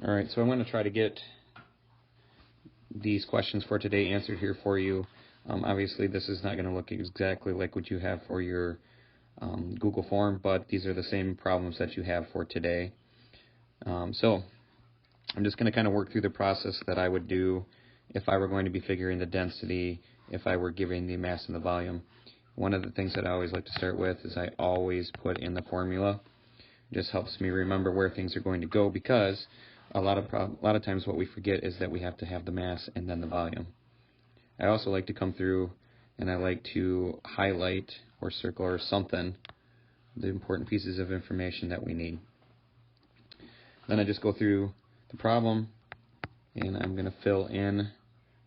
All right, so I'm going to try to get these questions for today answered here for you. Obviously, this is not going to look exactly like what you have for your Google form, but these are the same problems that you have for today. So I'm just going to kind of work through the process that I would do if I were going to be figuring the density, if I were giving the mass and the volume. One of the things that I always like to start with is I always put in the formula. It just helps me remember where things are going to go, because a lot of times what we forget is that we have to have the mass and then the volume. I also like to come through and I like to highlight or circle or something the important pieces of information that we need. Then I just go through the problem and I'm going to fill in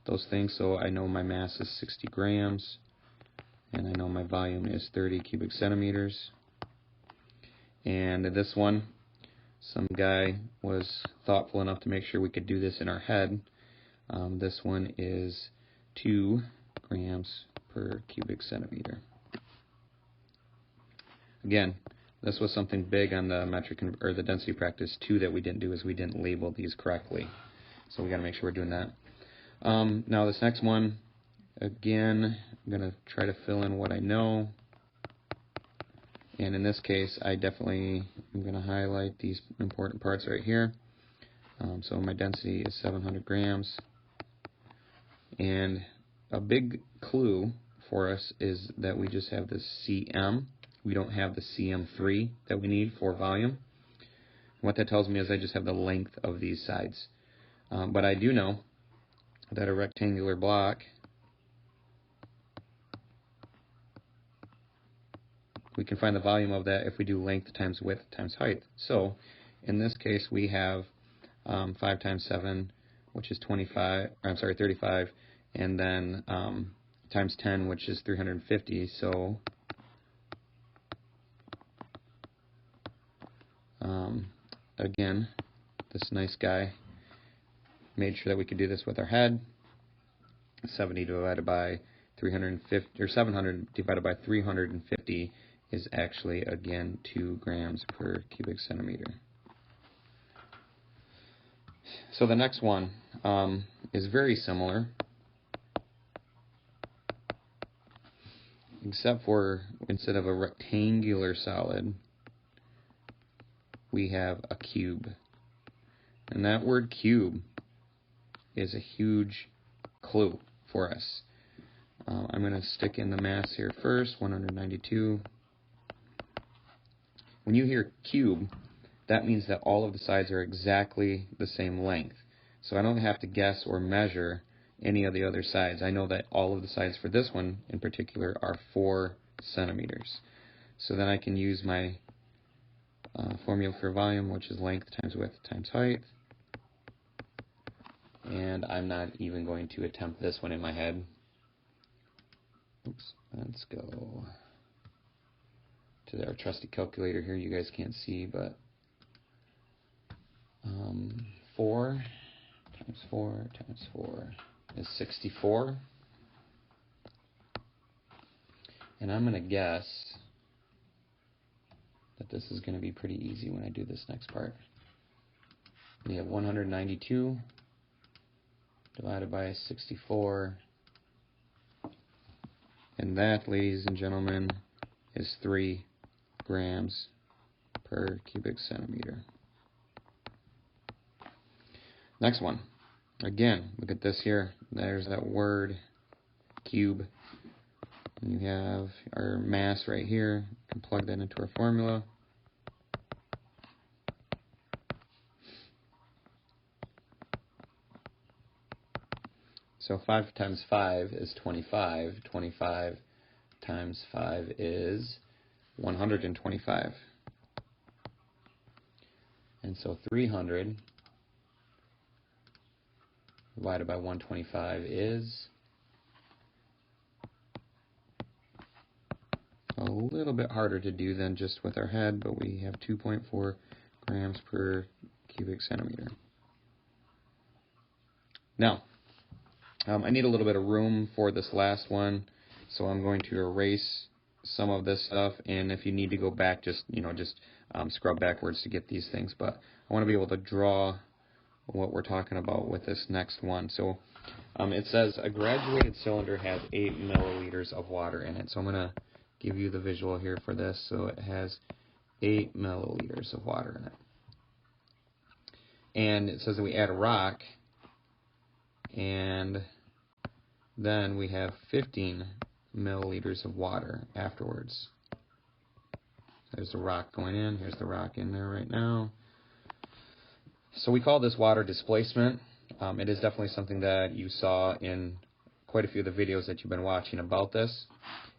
those things. So I know my mass is 60 grams and I know my volume is 30 cubic centimeters. And this one, some guy was thoughtful enough to make sure we could do this in our head. This one is 2 grams per cubic centimeter. Again, this was something big on the metric or the density practice 2 that we didn't do, is we didn't label these correctly. So we got to make sure we're doing that. Now this next one, again, I'm going to try to fill in what I know. And in this case, I'm going to highlight these important parts right here. So my density is 700 grams. And a big clue for us is that we just have this cm. We don't have the cm3 that we need for volume. What that tells me is I just have the length of these sides. But I do know that a rectangular block, we can find the volume of that if we do length times width times height. So in this case we have 5 times 7, which is 35, and then times 10, which is 350. So again, this nice guy made sure that we could do this with our head. 70 divided by 350, or 700 divided by 350 is actually, again, 2 grams per cubic centimeter. So the next one is very similar, except for instead of a rectangular solid, we have a cube. And that word cube is a huge clue for us. I'm going to stick in the mass here first, 192. When you hear cube, that means that all of the sides are exactly the same length. So I don't have to guess or measure any of the other sides. I know that all of the sides for this one in particular are 4 centimeters. So then I can use my formula for volume, which is length times width times height. And I'm not even going to attempt this one in my head. Oops, let's go to our trusty calculator here. You guys can't see, but 4 times 4 times 4 is 64. And I'm going to guess that this is going to be pretty easy when I do this next part. We have 192 divided by 64. And that, ladies and gentlemen, is 3 grams per cubic centimeter. Next one. Again, look at this here. There's that word, cube. And you have our mass right here. You can plug that into our formula. So 5 times 5 is 25. 25 times 5 is 125. And so 300 divided by 125 is a little bit harder to do than just with our head, but we have 2.4 grams per cubic centimeter. Now, I need a little bit of room for this last one, so I'm going to erase some of this stuff, and if you need to go back, just scrub backwards to get these things. But I want to be able to draw what we're talking about with this next one. So it says a graduated cylinder has 8 milliliters of water in it. So I'm going to give you the visual here for this. So it has 8 milliliters of water in it. And it says that we add a rock, and then we have 15 milliliters of water afterwards. There's the rock going in. Here's the rock in there right now. So we call this water displacement. It is definitely something that you saw in quite a few of the videos that you've been watching about this.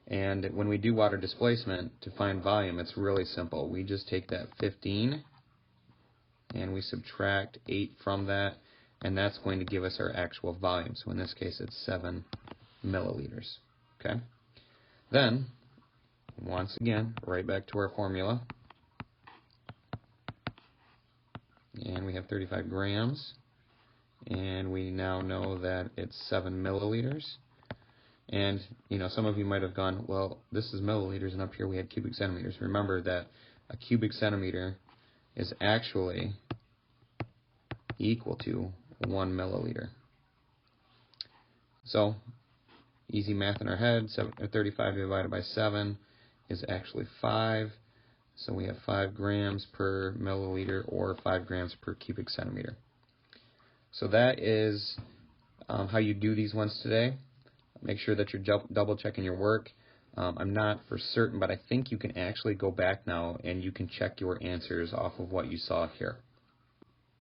And when we do water displacement, to find volume, it's really simple. We just take that 15 and we subtract 8 from that, and that's going to give us our actual volume. So in this case, it's 7 milliliters. Okay. Then, once again, right back to our formula. And we have 35 grams. And we now know that it's 7 milliliters. And, you know, some of you might have gone, well, this is milliliters, and up here we had cubic centimeters. Remember that a cubic centimeter is actually equal to 1 milliliter. So, easy math in our head. 35 divided by 7 is actually 5. So we have 5 grams per milliliter, or 5 grams per cubic centimeter. So that is how you do these ones today. Make sure that you're double checking your work. I'm not for certain, but I think you can actually go back now and you can check your answers off of what you saw here.